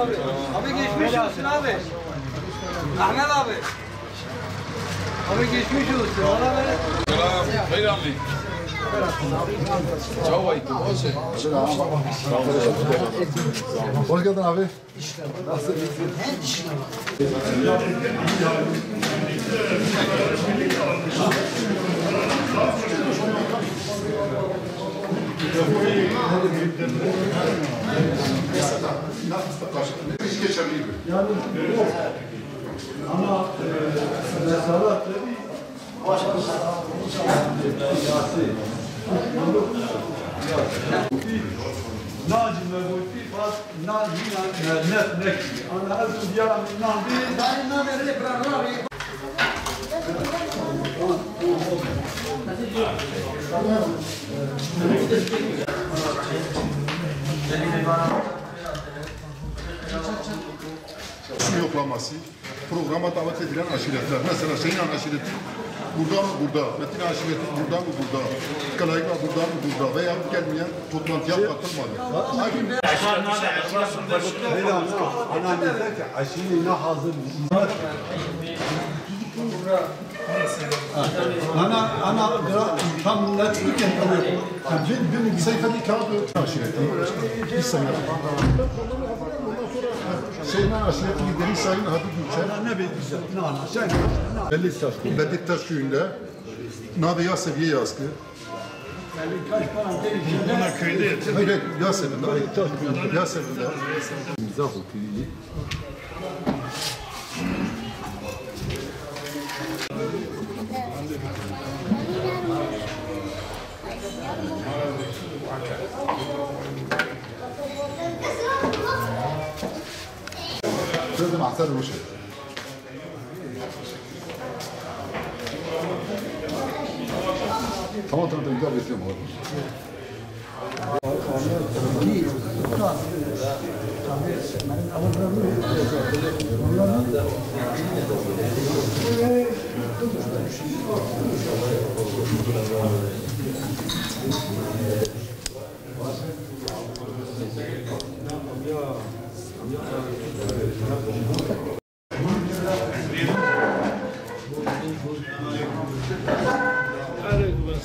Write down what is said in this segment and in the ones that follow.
abi. Abi geçmiş olsun abi. Ahmet abi. Abi geçmiş olsun. Selam. Hayır abi. Ciao vai, hoş geldin abi. Nasıl iyisin? Hiç geçerliydi. Yani ama mesalat ناجم بودی باز ناجم نه نکی آن از دیارم ناندی داری نمیره برای Su yoklaması, programa davet edilen aşiretler. Mesela Şeyhan aşireti burada mı burada, Metin aşireti burada mı burada, Kalayga burada mı burada veya gelmeyen toplantıya katılmadı. Ana dedi ki aşiretine hazır. Ana tam net bir kere Sayfadaki kağıdı aşireti. Bir sayı. Şeyhan aşireti lideri Sayın Habib Ülker. ne bilirsin? Belli taşkın. Beddiktaş köyünde Nabeya seviye yazgı. Kaç para değişiyor? Bunlar köyde yatıyor. Hayır, Yasemin'de. Yasemin'de. İmza hukuki. Sözüm Ahsen Ruşen. Tamam imza bekliyorum oğlum.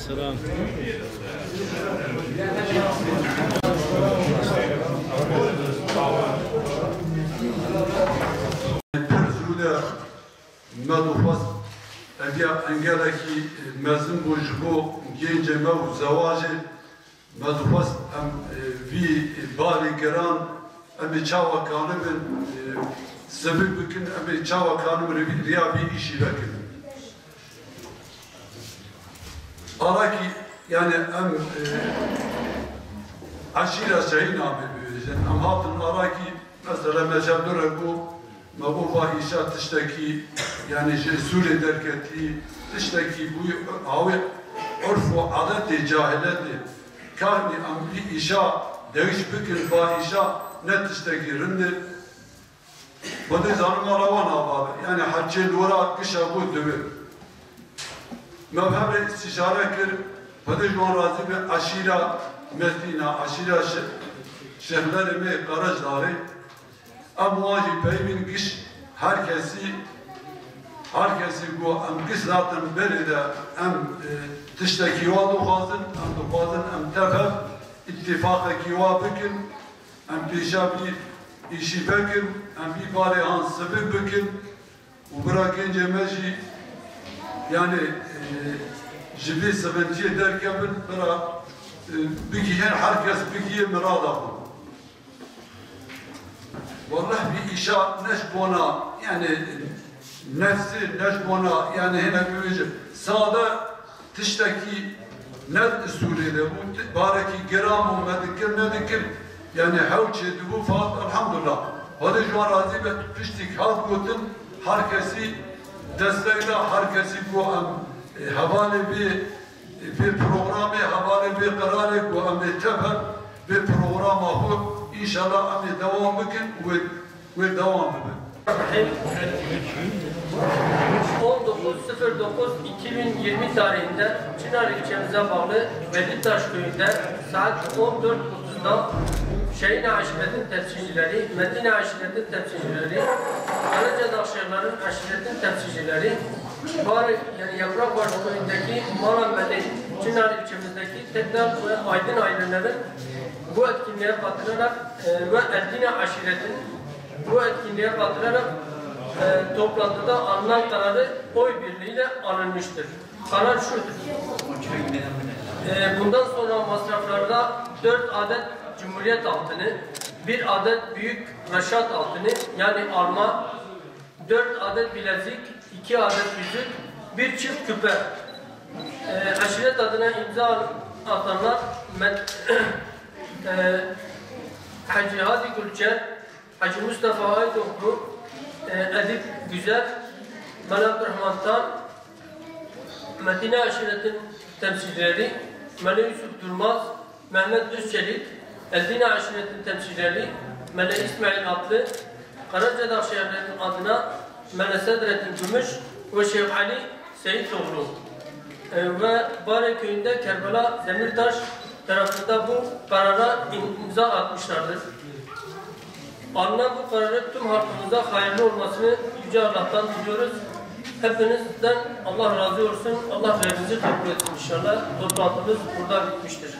Selam. مدوخواست اگر انگلکی مزن بوجبو گنج مو زواج مدوخواست ام وی باری گران امی چاوا کانمن سبب بکن امی چاوا کانمن ریا بی işi بکن Araki yani em aşira şeyin abi em hatın araki mesela mecabdura bu mabufa işat tişteki yani Suriye derketi tişteki bu avi urfu adet cahileti kahni am bir işa deviş fikir ba işa ne tişteki rindi bu da zanım aravan abi yani hacce dura kışa bu dövü mevhebe istişare kir hadi şu an razı bir aşira metina aşira şehirlerimi Karajdar'ı amvacı peymin kış herkesi bu am kış zaten belirde am tişteki vadı khazın am tefem ittifakaki vabikin am pişabi işi bekin am bir bari han sebep bekin u bırakınca meci yani jibi sıkıntıya derken bana bigiyen herkes bigiye mirada bu. Vallahi bir işa neşbona yani nefsi neşbona yani hene büyücü sağda tişteki net Suriye'de bu baraki geramu medikir yani havçedi bu faat elhamdülillah. Hadi şu an razı ve tiştik halk götün herkesi destekle herkesi bu havale bir programı havale bir kararı bu tefer bir program ahur inşallah ami devam ekin ve devam edin. 19.09.2020 tarihinde Çınar ilçemize bağlı Bellitaş köyünde saat 14.30'da Şehin aşiretin temsilcileri, Medine aşiretin temsilcileri, Karaca Dağşehirlerin aşiretin temsilcileri, yani Yaprakbaşı köyündeki Malameli, Çınar ilçemizdeki Tekrar ve Aydın ailelerin bu etkinliğe katılarak ve Erdine aşiretin bu etkinliğe katılarak toplantıda alınan kararı oy birliğiyle alınmıştır. Karar şudur. Bundan sonra masraflarda 4 adet Cumhuriyet altını, 1 adet büyük Reşat altını yani arma, 4 adet bilezik, 2 adet yüzük, 1 çift küpe. Aşiret adına imza atanlar Hacı Hadi Gülçer, Hacı Mustafa Aydoklu, Edip Güzel, Melek Rahman'tan, Medine aşiretin temsilcileri, Melek Yusuf Durmaz, Mehmet Düzçelik, Eldine aşiretin temsilcileri, Melek İsmail Atlı, Karaca Dağşehirlerin adına Melek Sedrettin Gümüş ve Şeyh Ali Seyitoğlu ve Bari köyünde Kerbela Demirtaş tarafında bu karara imza atmışlardır. Alınan bu kararı tüm halkımıza hayırlı olmasını Yüce Allah'tan diliyoruz. Hepinizden Allah razı olsun. Allah verinizi kabul etsin inşallah. Toplantımız burada bitmiştir.